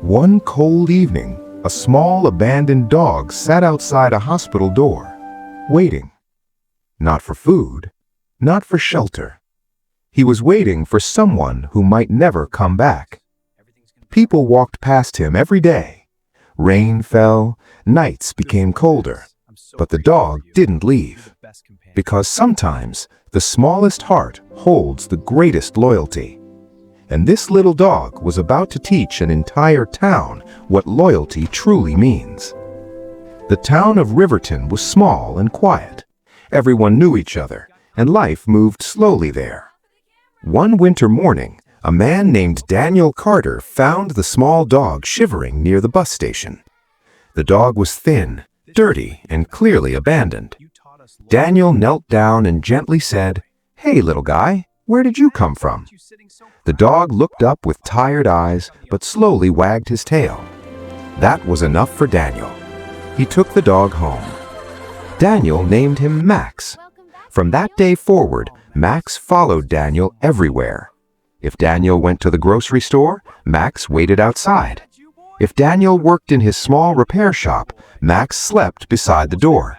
One cold evening, a small abandoned dog sat outside a hospital door, waiting. Not for food, not for shelter. He was waiting for someone who might never come back. People walked past him every day. Rain fell, nights became colder, but the dog didn't leave. Because sometimes the smallest heart holds the greatest loyalty. And this little dog was about to teach an entire town what loyalty truly means. The town of Riverton was small and quiet. Everyone knew each other, and life moved slowly there. One winter morning, a man named Daniel Carter found the small dog shivering near the bus station. The dog was thin, dirty, and clearly abandoned. Daniel knelt down and gently said, "Hey, little guy, where did you come from?" The dog looked up with tired eyes, but slowly wagged his tail. That was enough for Daniel. He took the dog home. Daniel named him Max. From that day forward, Max followed Daniel everywhere. If Daniel went to the grocery store, Max waited outside. If Daniel worked in his small repair shop, Max slept beside the door.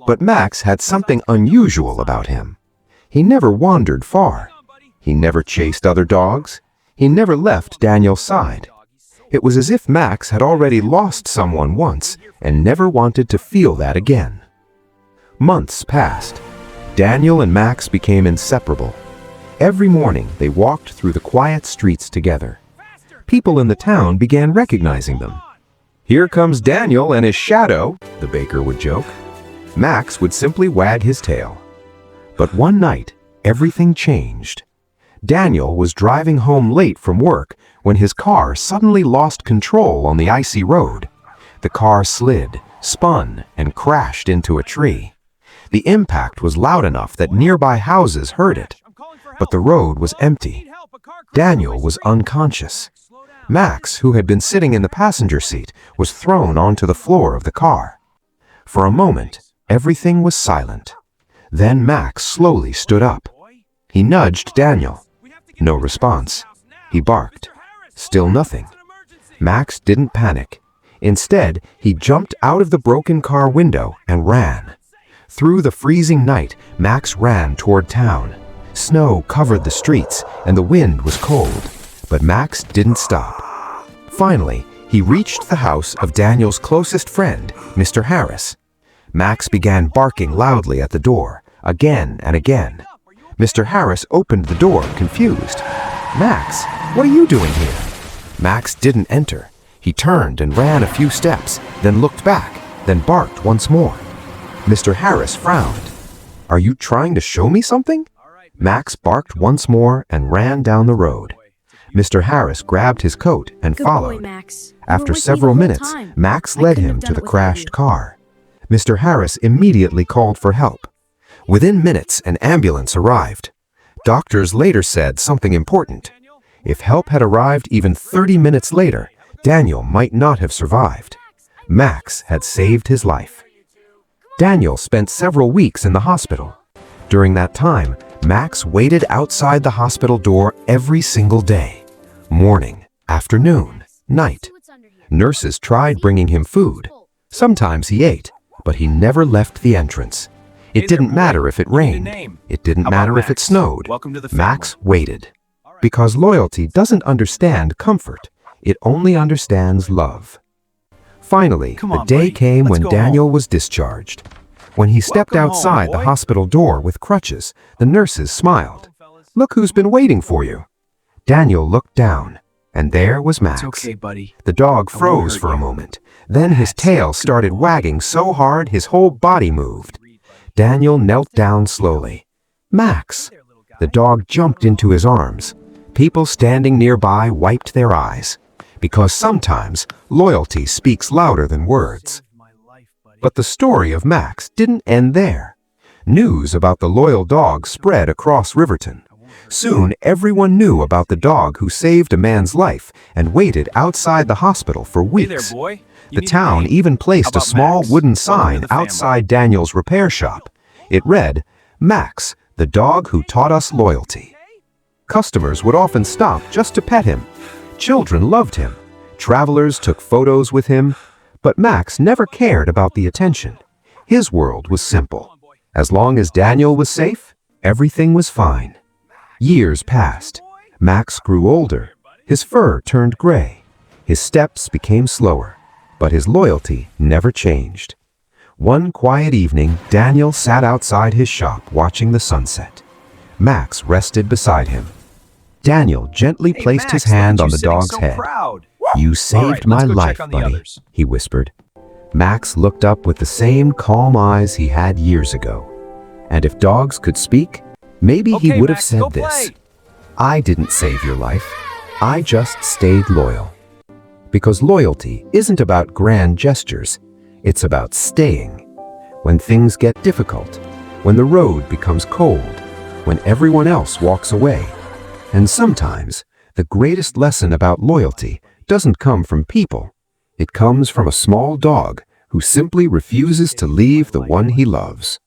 But Max had something unusual about him. He never wandered far. He never chased other dogs. He never left Daniel's side. It was as if Max had already lost someone once and never wanted to feel that again. Months passed. Daniel and Max became inseparable. Every morning they walked through the quiet streets together. People in the town began recognizing them. "Here comes Daniel and his shadow," the baker would joke. Max would simply wag his tail. But one night, everything changed. Daniel was driving home late from work when his car suddenly lost control on the icy road. The car slid, spun, and crashed into a tree. The impact was loud enough that nearby houses heard it. But the road was empty. Daniel was unconscious. Max, who had been sitting in the passenger seat, was thrown onto the floor of the car. For a moment, everything was silent. Then Max slowly stood up. He nudged Daniel. No response. He barked. Still nothing. Max didn't panic. Instead, he jumped out of the broken car window and ran. Through the freezing night, Max ran toward town. Snow covered the streets and the wind was cold, but Max didn't stop. Finally, he reached the house of Daniel's closest friend, Mr. Harris. Max began barking loudly at the door, again and again. Mr. Harris opened the door, confused. "Max, what are you doing here?" Max didn't enter. He turned and ran a few steps, then looked back, then barked once more. Mr. Harris frowned. "Are you trying to show me something?" Max barked once more and ran down the road. Mr. Harris grabbed his coat and followed. After several minutes, Max led him to the crashed car. Mr. Harris immediately called for help. Within minutes, an ambulance arrived. Doctors later said something important. If help had arrived even 30 minutes later, Daniel might not have survived. Max had saved his life. Daniel spent several weeks in the hospital. During that time, Max waited outside the hospital door every single day. Morning, afternoon, night. Nurses tried bringing him food. Sometimes he ate, but he never left the entrance. It didn't matter if it rained. It didn't matter if it snowed. Max waited. Because loyalty doesn't understand comfort. It only understands love. Finally, the day came when Daniel was discharged. When he stepped outside the hospital door with crutches, the nurses smiled. "Look who's been waiting for you." Daniel looked down, and there was Max. It's okay, buddy. The dog froze for a moment. Then his tail started wagging so hard his whole body moved. Daniel knelt down slowly. "Max!" The dog jumped into his arms. People standing nearby wiped their eyes. Because sometimes loyalty speaks louder than words. But the story of Max didn't end there. News about the loyal dog spread across Riverton. Soon, everyone knew about the dog who saved a man's life and waited outside the hospital for weeks. Hey there, boy. The town even placed a small wooden sign outside Daniel's repair shop. It read, "Max, the dog who taught us loyalty." Customers would often stop just to pet him. Children loved him. Travelers took photos with him, but Max never cared about the attention. His world was simple. As long as Daniel was safe, everything was fine. Years passed. Max grew older. His fur turned gray. His steps became slower, but his loyalty never changed. One quiet evening, Daniel sat outside his shop watching the sunset. Max rested beside him. Daniel gently placed his hand on the dog's head. "You saved my life, buddy," he whispered. Max looked up with the same calm eyes he had years ago. And if dogs could speak, maybe he would have said this: "I didn't save your life. I just stayed loyal." Because loyalty isn't about grand gestures, it's about staying. When things get difficult, when the road becomes cold, when everyone else walks away. And sometimes, the greatest lesson about loyalty doesn't come from people. It comes from a small dog who simply refuses to leave the one he loves.